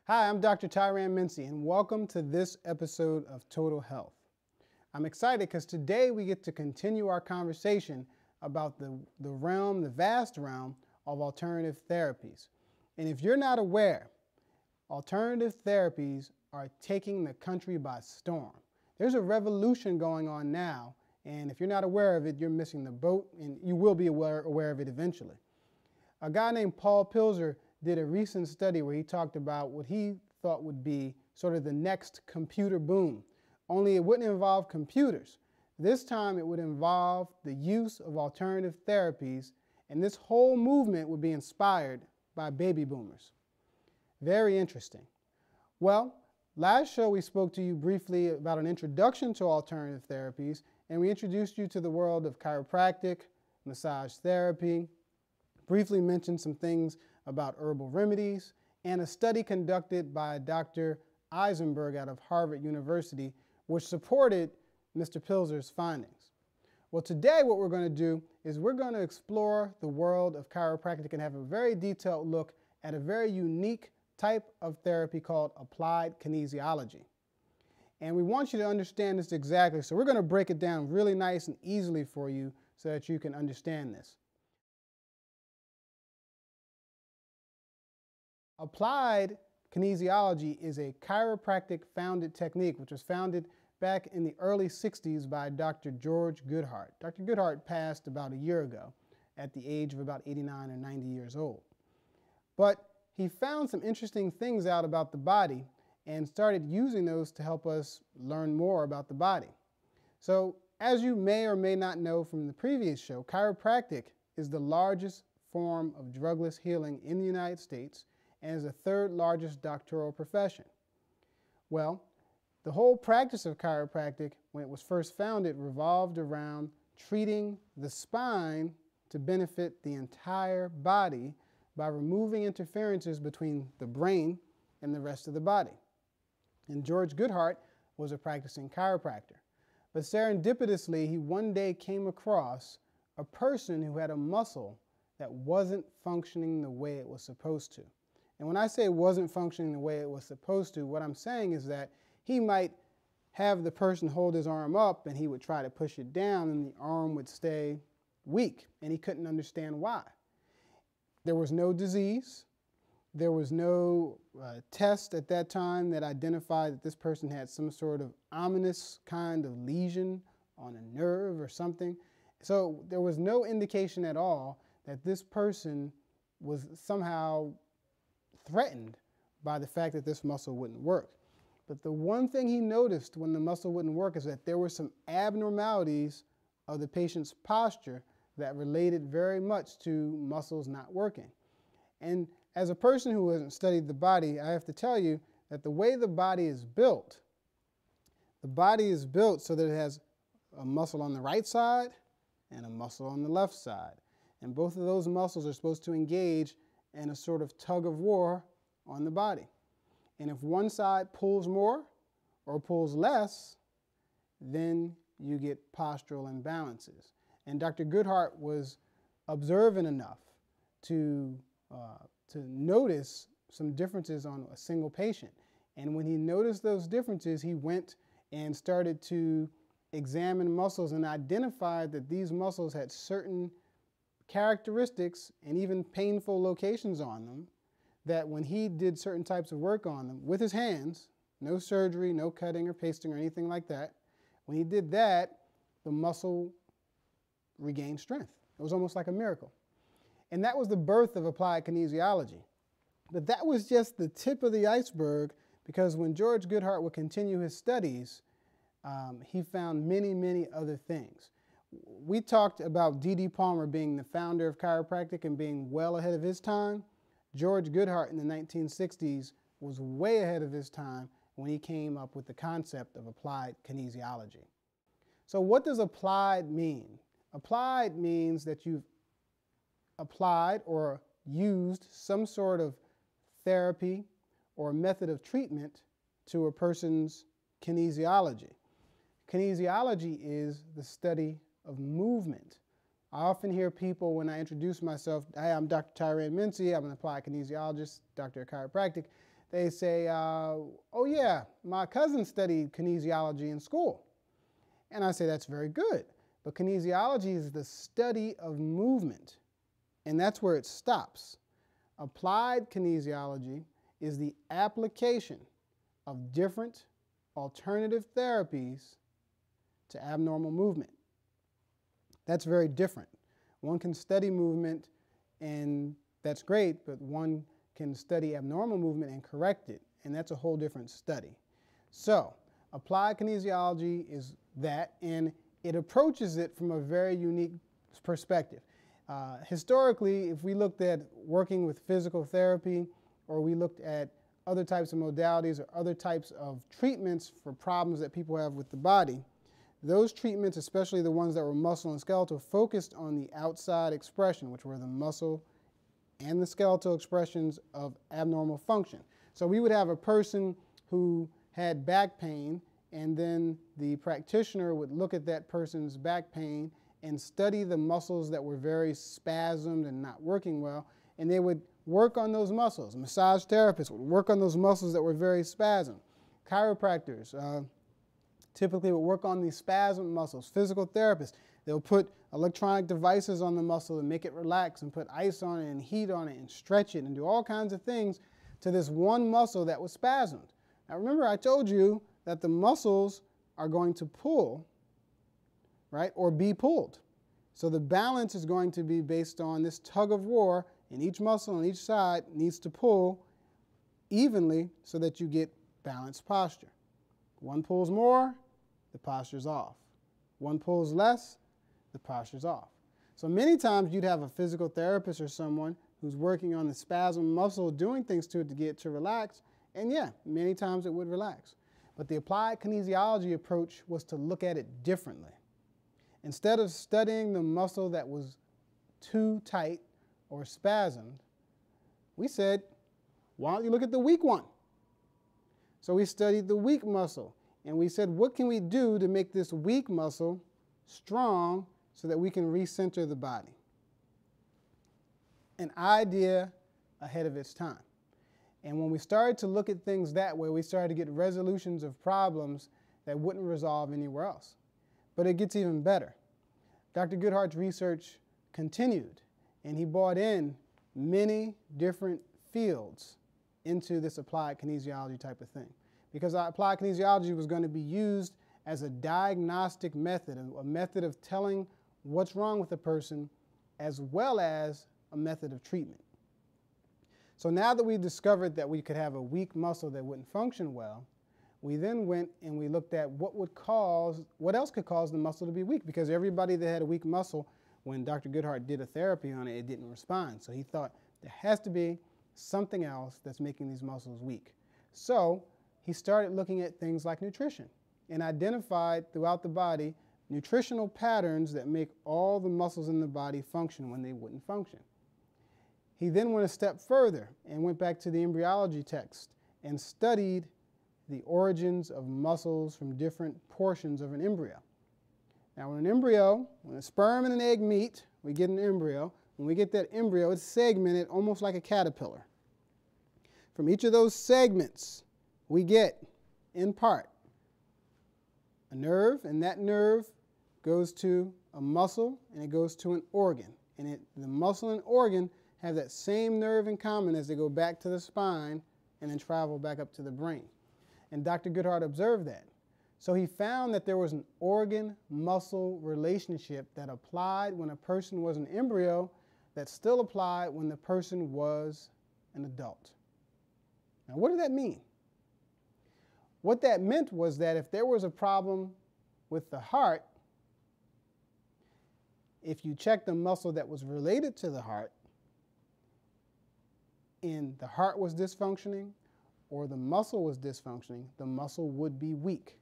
Hi, I'm Dr. Tyran Mincey, and welcome to this episode of Total Health. I'm excited because today we get to continue our conversation about the vast realm of alternative therapies. And if you're not aware, alternative therapies are taking the country by storm. There's a revolution going on now, and if you're not aware of it, you're missing the boat, and you will be aware of it eventually. A guy named Paul Pilzer did a recent study where he talked about what he thought would be sort of the next computer boom. Only it wouldn't involve computers. This time it would involve the use of alternative therapies, and this whole movement would be inspired by baby boomers. Very interesting. Well, last show we spoke to you briefly about an introduction to alternative therapies, and we introduced you to the world of chiropractic, massage therapy, briefly mentioned some things about herbal remedies, and a study conducted by Dr. Eisenberg out of Harvard University, which supported Mr. Pilzer's findings. Well, today what we're going to do is we're going to explore the world of chiropractic and have a very detailed look at a very unique type of therapy called applied kinesiology. And we want you to understand this exactly, so we're going to break it down really nice and easily for you so that you can understand this. Applied kinesiology is a chiropractic-founded technique which was founded back in the early 60s by Dr. George Goodhart. Dr. Goodhart passed about a year ago at the age of about 89 or 90 years old. But he found some interesting things out about the body and started using those to help us learn more about the body. So, as you may or may not know from the previous show, chiropractic is the largest form of drugless healing in the United States and is the third largest doctoral profession. Well, the whole practice of chiropractic, when it was first founded, revolved around treating the spine to benefit the entire body by removing interferences between the brain and the rest of the body. And George Goodhart was a practicing chiropractor. But serendipitously, he one day came across a person who had a muscle that wasn't functioning the way it was supposed to. And when I say it wasn't functioning the way it was supposed to, what I'm saying is that he might have the person hold his arm up and he would try to push it down and the arm would stay weak, and he couldn't understand why. There was no disease. There was no test at that time that identified that this person had some sort of ominous kind of lesion on a nerve or something. So there was no indication at all that this person was somehow threatened by the fact that this muscle wouldn't work. But the one thing he noticed when the muscle wouldn't work is that there were some abnormalities of the patient's posture that related very much to muscles not working. And as a person who hasn't studied the body, I have to tell you that the way the body is built so that it has a muscle on the right side and a muscle on the left side. And both of those muscles are supposed to engage in a sort of tug of war on the body. And if one side pulls more or pulls less, then you get postural imbalances. And Dr. Goodhart was observant enough to notice some differences on a single patient. And when he noticed those differences, he went and started to examine muscles and identified that these muscles had certain characteristics and even painful locations on them that when he did certain types of work on them with his hands, no surgery, no cutting or pasting or anything like that, when he did that, the muscle regained strength. It was almost like a miracle. And that was the birth of applied kinesiology. But that was just the tip of the iceberg, because when George Goodhart would continue his studies, he found many, many other things. We talked about D.D. Palmer being the founder of chiropractic and being well ahead of his time. George Goodhart in the 1960s was way ahead of his time when he came up with the concept of applied kinesiology. So what does applied mean? Applied means that you've applied or used some sort of therapy or method of treatment to a person's kinesiology. Kinesiology is the study of movement. I often hear people when I introduce myself, "Hi, I'm Dr. Tyran Mincey, I'm an applied kinesiologist, doctor of chiropractic," They say, oh yeah, my cousin studied kinesiology in school. And I say, that's very good. But kinesiology is the study of movement, and that's where it stops. Applied kinesiology is the application of different alternative therapies to abnormal movement. That's very different. One can study movement, and that's great, but one can study abnormal movement and correct it, and that's a whole different study. So, applied kinesiology is that, and it approaches it from a very unique perspective. Historically, if we looked at working with physical therapy, or we looked at other types of modalities or other types of treatments for problems that people have with the body, those treatments, especially the ones that were muscle and skeletal, focused on the outside expression, which were the muscle and the skeletal expressions of abnormal function. So we would have a person who had back pain, and then the practitioner would look at that person's back pain and study the muscles that were very spasmed and not working well, and they would work on those muscles. Massage therapists would work on those muscles that were very spasmed. Chiropractors typically would work on these spasm muscles. Physical therapists, they'll put electronic devices on the muscle and make it relax and put ice on it and heat on it and stretch it and do all kinds of things to this one muscle that was spasmed. Now remember, I told you that the muscles are going to pull, right, or be pulled. So the balance is going to be based on this tug of war, and each muscle on each side needs to pull evenly so that you get balanced posture. One pulls more, the posture's off. One pulls less, the posture's off. So many times you'd have a physical therapist or someone who's working on the spasm muscle, doing things to it to get it to relax, and yeah, many times it would relax. But the applied kinesiology approach was to look at it differently. Instead of studying the muscle that was too tight or spasmed, we said, why don't you look at the weak one? So we studied the weak muscle, and we said, what can we do to make this weak muscle strong so that we can recenter the body? An idea ahead of its time. And when we started to look at things that way, we started to get resolutions of problems that wouldn't resolve anywhere else. But it gets even better. Dr. Goodhart's research continued, and he brought in many different fields into this applied kinesiology type of thing. Because applied kinesiology was going to be used as a diagnostic method, a method of telling what's wrong with a person, as well as a method of treatment. So now that we discovered that we could have a weak muscle that wouldn't function well, we then went and we looked at what else could cause the muscle to be weak, because everybody that had a weak muscle, when Dr. Goodhart did a therapy on it, it didn't respond. So he thought there has to be something else that's making these muscles weak. So he started looking at things like nutrition and identified throughout the body nutritional patterns that make all the muscles in the body function when they wouldn't function. He then went a step further and went back to the embryology text and studied the origins of muscles from different portions of an embryo. Now when a sperm and an egg meet, we get an embryo. When we get that embryo, it's segmented almost like a caterpillar. From each of those segments, we get, in part, a nerve, and that nerve goes to a muscle, and it goes to an organ. And the muscle and organ have that same nerve in common as they go back to the spine and then travel back up to the brain. And Dr. Goodhart observed that. So he found that there was an organ-muscle relationship that applied when a person was an embryo that still applied when the person was an adult. Now, what did that mean? What that meant was that if there was a problem with the heart, if you checked the muscle that was related to the heart, and the heart was dysfunctioning or the muscle was dysfunctioning, the muscle would be weak.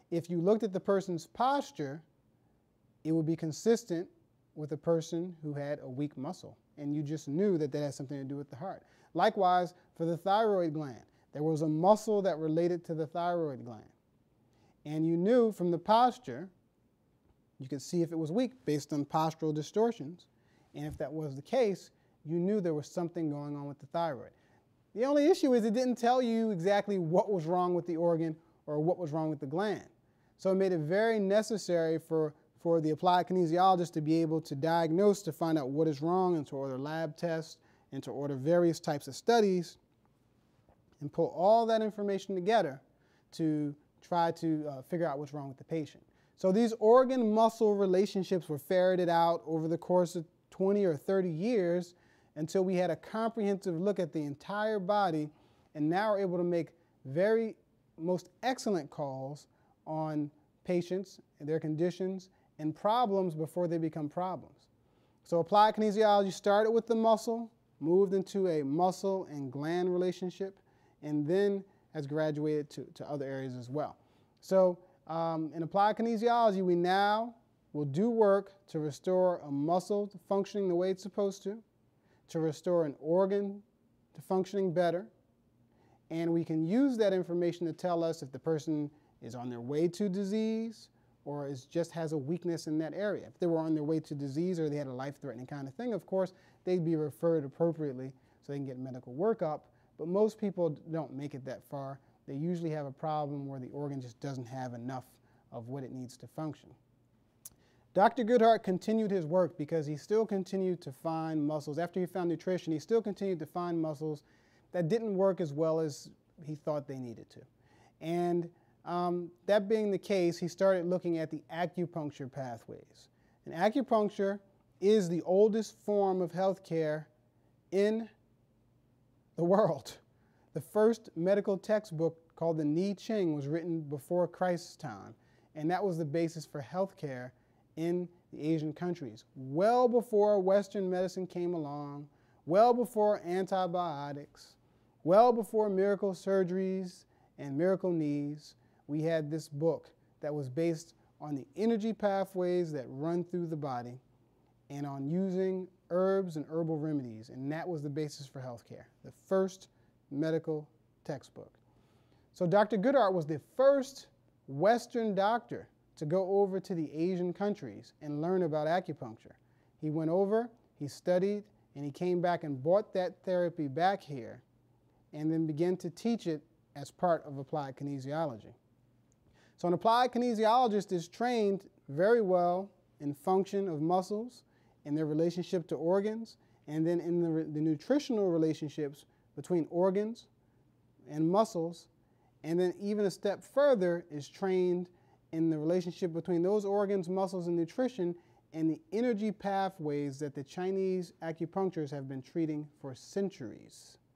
If you looked at the person's posture, it would be consistent with a person who had a weak muscle, and you just knew that that had something to do with the heart. Likewise, for the thyroid gland, there was a muscle that related to the thyroid gland. And you knew from the posture, you could see if it was weak based on postural distortions. And if that was the case, you knew there was something going on with the thyroid. The only issue is it didn't tell you exactly what was wrong with the organ or what was wrong with the gland. So it made it very necessary for the applied kinesiologist to be able to diagnose, to find out what is wrong, and to order lab tests, and to order various types of studies, and pull all that information together to try to figure out what's wrong with the patient. So these organ-muscle relationships were ferreted out over the course of 20 or 30 years until we had a comprehensive look at the entire body, and now we're able to make most excellent calls on patients and their conditions and problems before they become problems. So applied kinesiology started with the muscle, moved into a muscle and gland relationship, and then has graduated to other areas as well. So in applied kinesiology, we now will do work to restore a muscle to functioning the way it's supposed to restore an organ to functioning better, and we can use that information to tell us if the person is on their way to disease or just has a weakness in that area. If they were on their way to disease or they had a life-threatening kind of thing, of course, they'd be referred appropriately so they can get medical workup, but most people don't make it that far. They usually have a problem where the organ just doesn't have enough of what it needs to function. Dr. Goodhart continued his work because he still continued to find muscles. After he found nutrition, he still continued to find muscles that didn't work as well as he thought they needed to. And that being the case, he started looking at the acupuncture pathways. And acupuncture is the oldest form of healthcare in the world. The first medical textbook, called the Ni Ching, was written before Christ's time, and that was the basis for healthcare in the Asian countries, well before Western medicine came along, well before antibiotics, well before miracle surgeries and miracle knees. We had this book that was based on the energy pathways that run through the body and on using herbs and herbal remedies, and that was the basis for healthcare, the first medical textbook. So Dr. Goodhart was the first Western doctor to go over to the Asian countries and learn about acupuncture. He went over, he studied, and he came back and brought that therapy back here and then began to teach it as part of applied kinesiology. So an applied kinesiologist is trained very well in function of muscles, in their relationship to organs, and then in the nutritional relationships between organs and muscles, and then even a step further is trained in the relationship between those organs, muscles, and nutrition, and the energy pathways that the Chinese acupuncturists have been treating for centuries.